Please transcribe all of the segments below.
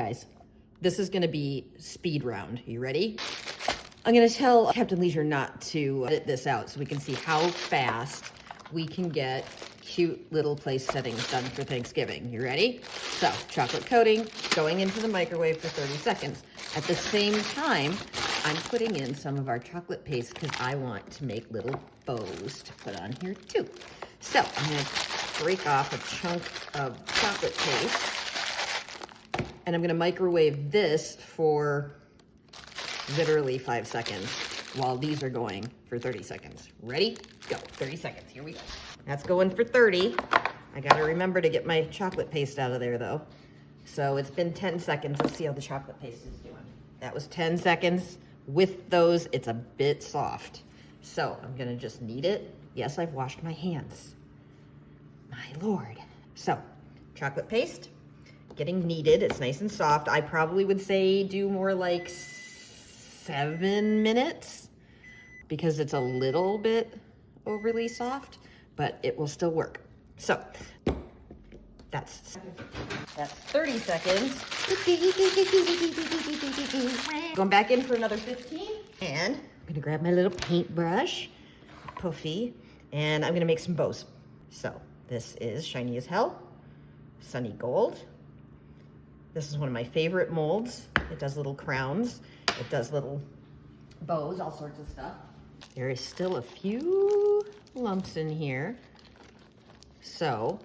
guys, this is gonna be speed round. You ready? I'm gonna tell Captain Leisure not to edit this out so we can see how fast we can get cute little place settings done for Thanksgiving. You ready? So, chocolate coating, going into the microwave for 30 seconds. At the same time, I'm putting in some of our chocolate paste because I want to make little bows to put on here too. So, I'm gonna break off a chunk of chocolate paste and I'm gonna microwave this for literally 5 seconds while these are going for 30 seconds. Ready? Go. 30 seconds. Here we go. That's going for 30. I gotta remember to get my chocolate paste out of there though. So it's been 10 seconds. Let's see how the chocolate paste is doing. That was 10 seconds. With those, it's a bit soft. So I'm gonna just knead it. Yes, I've washed my hands. My Lord. So, chocolate paste, getting kneaded. It's nice and soft. I probably would say do more like 7 minutes because it's a little bit overly soft, but it will still work. So that's 30 seconds. Going back in for another 15. And I'm gonna grab my little paintbrush, Puffy, and I'm gonna make some bows. So this is Shiny as Hell, Sunny Gold. This is one of my favorite molds. It does little crowns. It does little bows, all sorts of stuff. There is still a few lumps in here. So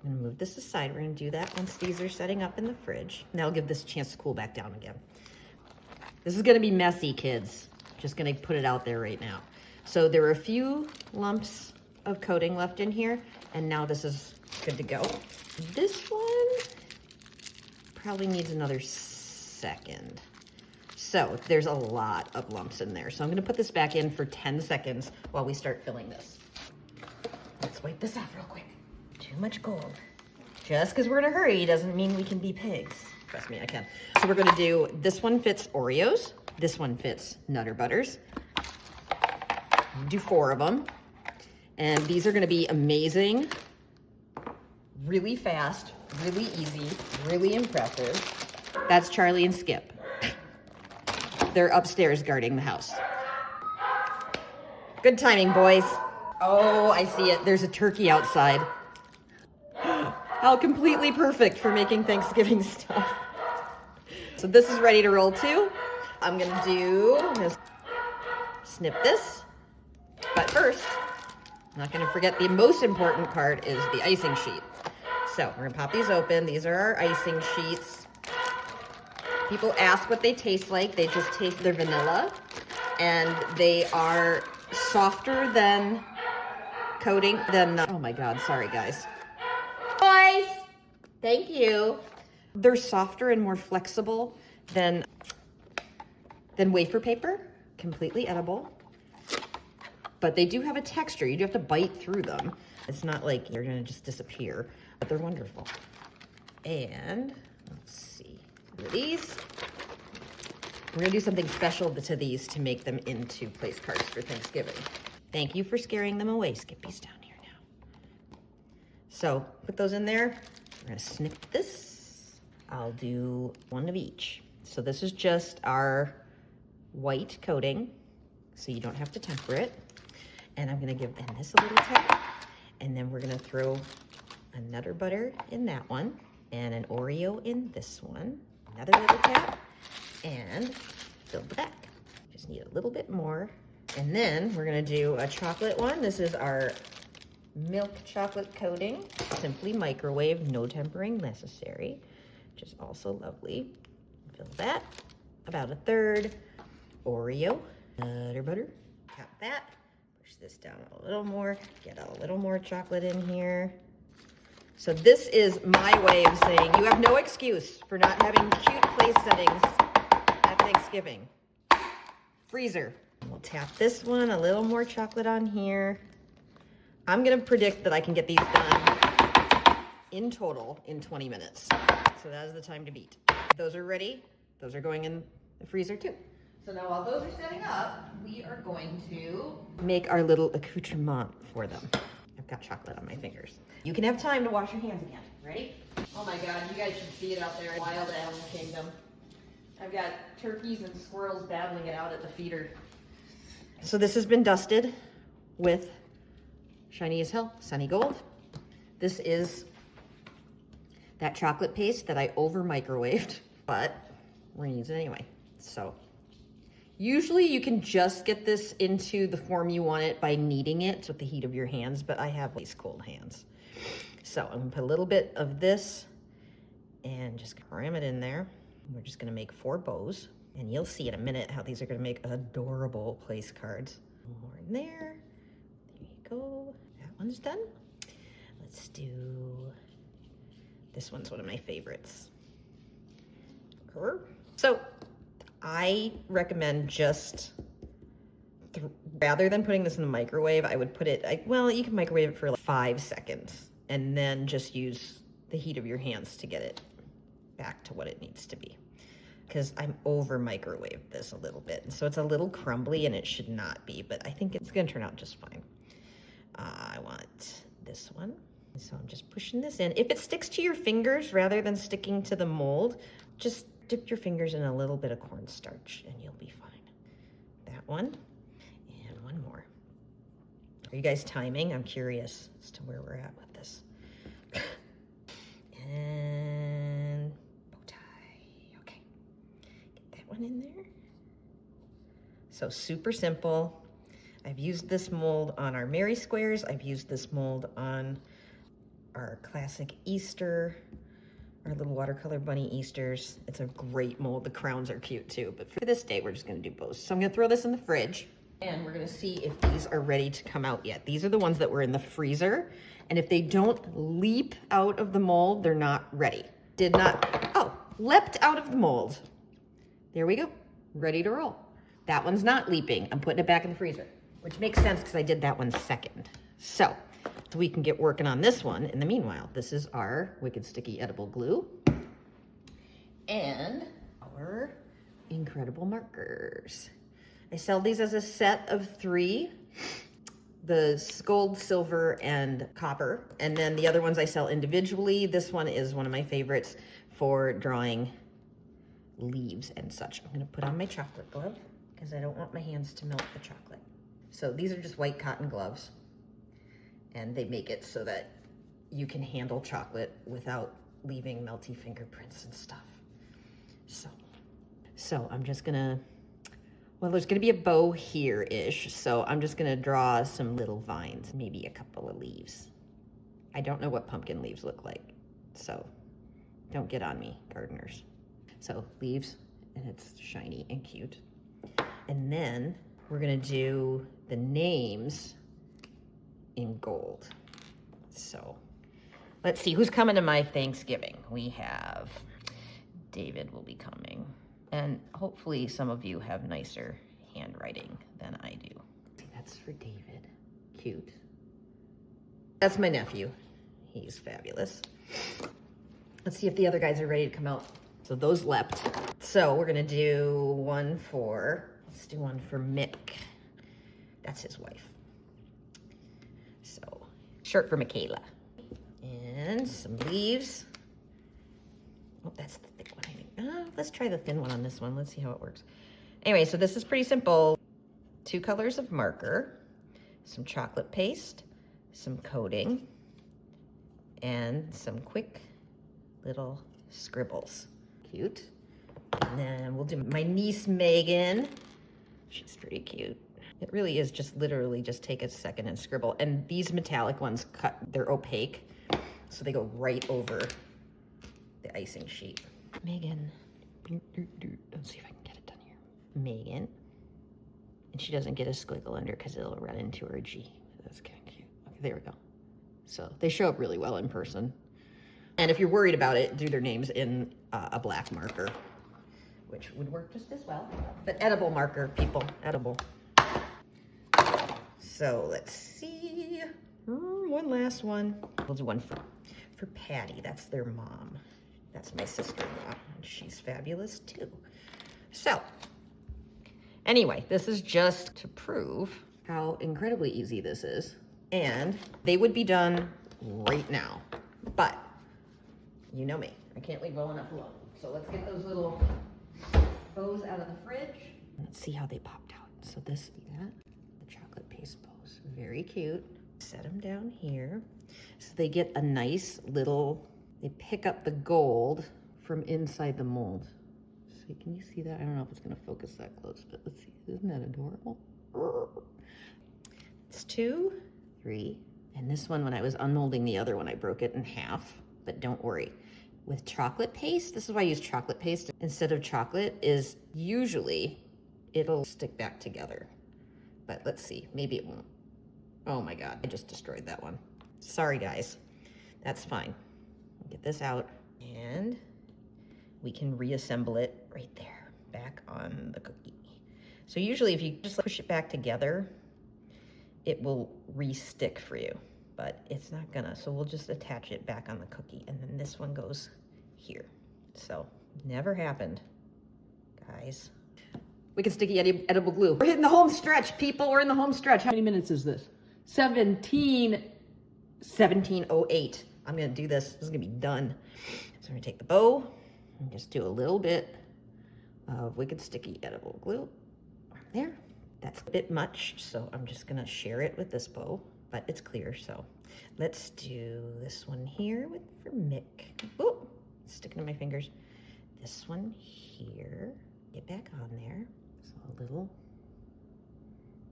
I'm gonna move this aside. We're gonna do that once these are setting up in the fridge. And that'll give this a chance to cool back down again. This is gonna be messy, kids. Just gonna put it out there right now. So there are a few lumps of coating left in here, and now this is good to go. This one probably needs another second. So there's a lot of lumps in there. So I'm gonna put this back in for 10 seconds while we start filling this. Let's wipe this off real quick. Too much gold. Just because we're in a hurry doesn't mean we can be pigs. Trust me, I can. So we're gonna do, this one fits Oreos. This one fits Nutter Butters. Do 4 of them. And these are gonna be amazing, really fast, really easy, really impressive. That's Charlie and Skip. They're upstairs guarding the house. Good timing, boys. Oh, I see it. There's a turkey outside. How completely perfect for making Thanksgiving stuff. So this is ready to roll too. I'm gonna snip this. But first, I'm not gonna forget the most important part is the icing sheet. So we're gonna pop these open. These are our icing sheets. People ask what they taste like. They just taste their vanilla, and they are softer than coating than, oh my God, sorry guys. Boys, thank you. They're softer and more flexible than wafer paper, completely edible. But they do have a texture. You do have to bite through them. It's not like they're gonna just disappear, but they're wonderful. And let's see, these. We're gonna do something special to these to make them into place cards for Thanksgiving. Thank you for scaring them away. Skippy's down here now. So put those in there. We're gonna snip this. I'll do 1 of each. So this is just our white coating, so you don't have to temper it. And I'm gonna give this a little tap. And then we're gonna throw a Nutter Butter in that one, and an Oreo in this one. Another little tap, and fill the back. Just need a little bit more. And then we're gonna do a chocolate one. This is our milk chocolate coating. Simply microwave, no tempering necessary. Which is also lovely. Fill that, about 1/3. Oreo, Nutter Butter, tap that. Push this down a little more, get a little more chocolate in here. So this is my way of saying you have no excuse for not having cute place settings at Thanksgiving. Freezer. We'll tap this one, a little more chocolate on here. I'm gonna predict that I can get these done in total in 20 minutes. So that is the time to beat. Those are ready. Those are going in the freezer too. So now while those are setting up, we are going to make our little accoutrement for them. I've got chocolate on my fingers. You can have time to wash your hands again. Ready? Oh my God, you guys should see it out there in Wild Animal Kingdom. I've got turkeys and squirrels battling it out at the feeder. So this has been dusted with shiny as hell, Sunny Gold. This is that chocolate paste that I over microwaved, but we're gonna use it anyway. So usually you can just get this into the form you want it by kneading it with the heat of your hands, but I have ice cold hands. So I'm gonna put a little bit of this and just cram it in there. We're just gonna make 4 bows, and you'll see in a minute how these are gonna make adorable place cards. More in there. There you go. That one's done. Let's do, this one's one of my favorites. So I recommend just, rather than putting this in the microwave, I would put it, well, you can microwave it for like 5 seconds and then just use the heat of your hands to get it back to what it needs to be. Because I'm over microwaved this a little bit. So it's a little crumbly and it should not be, but I think it's gonna turn out just fine. I want this one. So I'm just pushing this in. If it sticks to your fingers rather than sticking to the mold, just dip your fingers in a little bit of cornstarch and you'll be fine. That one, and one more. Are you guys timing? I'm curious as to where we're at with this. And bow tie, okay. Get that one in there. So super simple. I've used this mold on our Mary Squares. I've used this mold on our classic Easter, our little watercolor bunny Easters. It's a great mold. The crowns are cute too, but for this day, we're just gonna do bows. So I'm gonna throw this in the fridge and we're gonna see if these are ready to come out yet. These are the ones that were in the freezer. And if they don't leap out of the mold, they're not ready. Did not, oh, leapt out of the mold. There we go, ready to roll. That one's not leaping. I'm putting it back in the freezer, which makes sense because I did that one second. So we can get working on this one in the meanwhile. This is our Wicked Sticky Edible Glue and our incredible markers. I sell these as a set of 3, the gold, silver, and copper. And then the other ones I sell individually. This one is one of my favorites for drawing leaves and such. I'm gonna put on my chocolate glove because I don't want my hands to melt the chocolate. So these are just white cotton gloves. And they make it so that you can handle chocolate without leaving melty fingerprints and stuff. So I'm just gonna, well, there's gonna be a bow here-ish, so I'm just gonna draw some little vines, maybe a couple of leaves. I don't know what pumpkin leaves look like, so don't get on me, gardeners. So leaves, and it's shiny and cute. And then we're gonna do the names in gold. So let's see who's coming to my Thanksgiving. We have David will be coming, and hopefully some of you have nicer handwriting than I do. That's for David. Cute. That's my nephew. He's fabulous. Let's see if the other guys are ready to come out. So those leapt. So we're gonna do one for, let's do one for Mick. That's his wife. So, shirt for Michaela. And some leaves. Oh, that's the thick one, I think. Let's try the thin one on this one. Let's see how it works. Anyway, so this is pretty simple. 2 colors of marker, some chocolate paste, some coating, and some quick little scribbles. Cute. And then we'll do my niece, Megan. She's pretty cute. It really is just literally just take a second and scribble. And these metallic ones they're opaque, so they go right over the icing sheet. Megan. Let's see if I can get it done here. Megan. And she doesn't get a squiggle under because it'll run into her G. That's kind of cute. Okay, there we go. So they show up really well in person. And if you're worried about it, do their names in a black marker, which would work just as well. But edible marker, people, edible. So let's see, one last one. We'll do one for Patty, that's their mom. That's my sister-in-law, and she's fabulous too. So, anyway, this is just to prove how incredibly easy this is. And they would be done right now, but You know me, I can't leave well enough alone. So let's get those little bows out of the fridge. Let's see how they popped out. So this, yeah, the chocolate paste bows, very cute. Set them down here. So they get a nice little, they pick up the gold from inside the mold. So can you see that? I don't know if it's gonna focus that close, but let's see, isn't that adorable? It's 2, 3, and this one, when I was unmolding the other one, I broke it in half, but don't worry. With chocolate paste, this is why I use chocolate paste instead of chocolate, is usually it'll stick back together. But let's see, maybe it won't. Oh my God, I just destroyed that one. Sorry guys, that's fine. Get this out and we can reassemble it right there, back on the cookie. So usually if you just push it back together, it will re-stick for you, but it's not gonna. So we'll just attach it back on the cookie, and then this one goes here. So never happened, guys. Wicked sticky edible glue. We're hitting the home stretch, people. We're in the home stretch. How many minutes is this? 17:08. I'm gonna do this. This is gonna be done. So I'm gonna take the bow and just do a little bit of wicked sticky edible glue there. That's a bit much, so I'm just gonna share it with this bow, but it's clear, so let's do this one here for Mick. Oh, sticking to my fingers. This one here, get back on there. So a little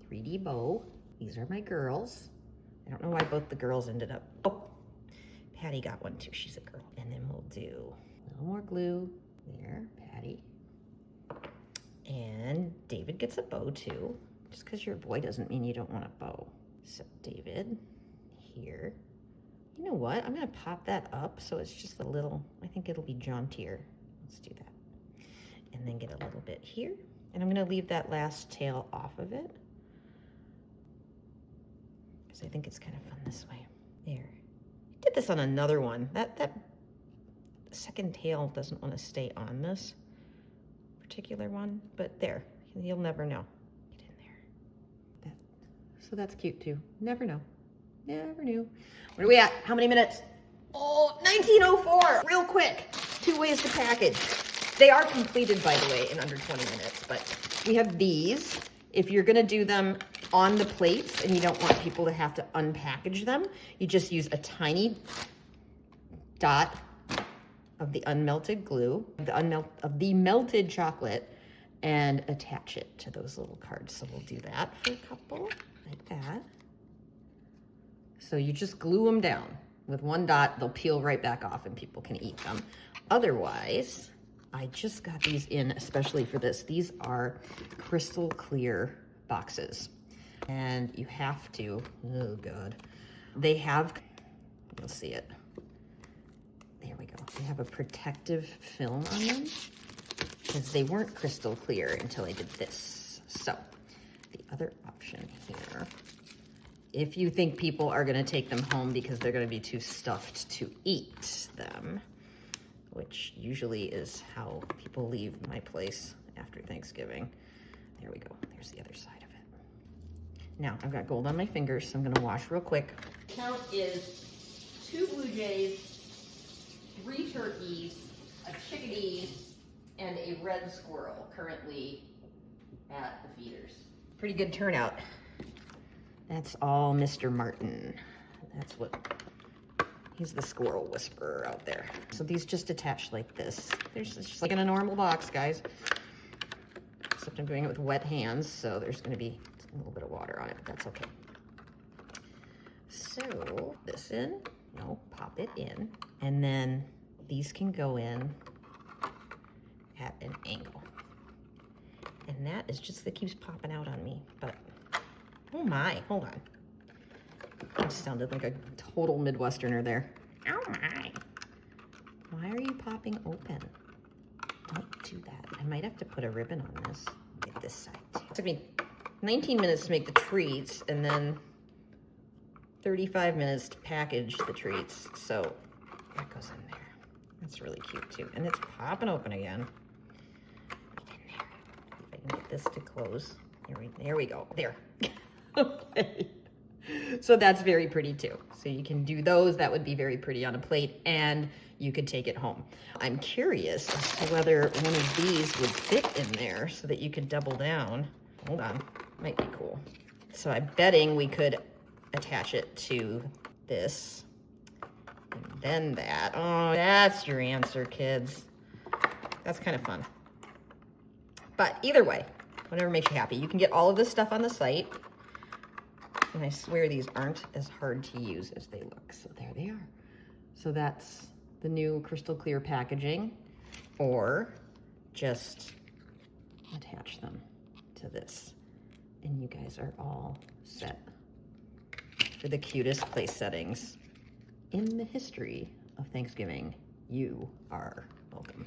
3D bow. These are my girls. I don't know why both the girls ended up. Oh, Patty got one too, she's a girl. And then we'll do a little more glue there, Patty. And David gets a bow too. Just because you're a boy doesn't mean you don't want a bow. So David, here. You know what? I'm gonna pop that up so it's just a little, I think it'll be jauntier. Let's do that. And then get a little bit here. And I'm gonna leave that last tail off of it, because I think it's kind of fun this way. There. I did this on another one. That second tail doesn't want to stay on this particular one, but there, you'll never know. Get in there. So that's cute too. Never know. Never knew. Where are we at? How many minutes? Oh, 19:04. Real quick. 2 ways to package. They are completed, by the way, in under 20 minutes, but we have these. If you're gonna do them on the plates and you don't want people to have to unpackage them, you just use a tiny dot of the unmelted glue, of the melted chocolate, and attach it to those little cards. So we'll do that for a couple, like that. So you just glue them down with one dot, they'll peel right back off and people can eat them. Otherwise, I just got these in especially for this. These are crystal clear boxes. And you have to, oh God. They have, you'll see it. There we go. They have a protective film on them because they weren't crystal clear until I did this. So the other option here, if you think people are gonna take them home because they're gonna be too stuffed to eat them, which usually is how people leave my place after Thanksgiving. There we go, there's the other side of it. Now, I've got gold on my fingers, so I'm gonna wash real quick. Count is 2 blue jays, 3 turkeys, a chickadee, and a red squirrel currently at the feeders. Pretty good turnout. That's all Mr. Martin. That's what, he's the squirrel whisperer out there. So these just attach like this. There's just like in a normal box, guys. Except I'm doing it with wet hands, so there's gonna be a little bit of water on it, but that's okay. So this in, no, pop it in. And then these can go in at an angle. And that is just, that keeps popping out on me, but oh my, hold on. I sounded like a total Midwesterner there. Oh my. Why are you popping open? Don't do that. I might have to put a ribbon on this. Get this side too. It took me 19 minutes to make the treats and then 35 minutes to package the treats. So that goes in there. That's really cute too. And it's popping open again. Get in there. If I can get this to close. There we go. There. Okay. So that's very pretty too. So you can do those. That would be very pretty on a plate. And you could take it home. I'm curious as to whether one of these would fit in there so that you could double down. Hold on, might be cool. So I'm betting we could attach it to this and then that. Oh, that's your answer, kids. That's kind of fun. But either way, whatever makes you happy. You can get all of this stuff on the site. And I swear these aren't as hard to use as they look. So there they are. So that's the new crystal clear packaging, or just attach them to this. And you guys are all set for the cutest place settings in the history of Thanksgiving. You are welcome.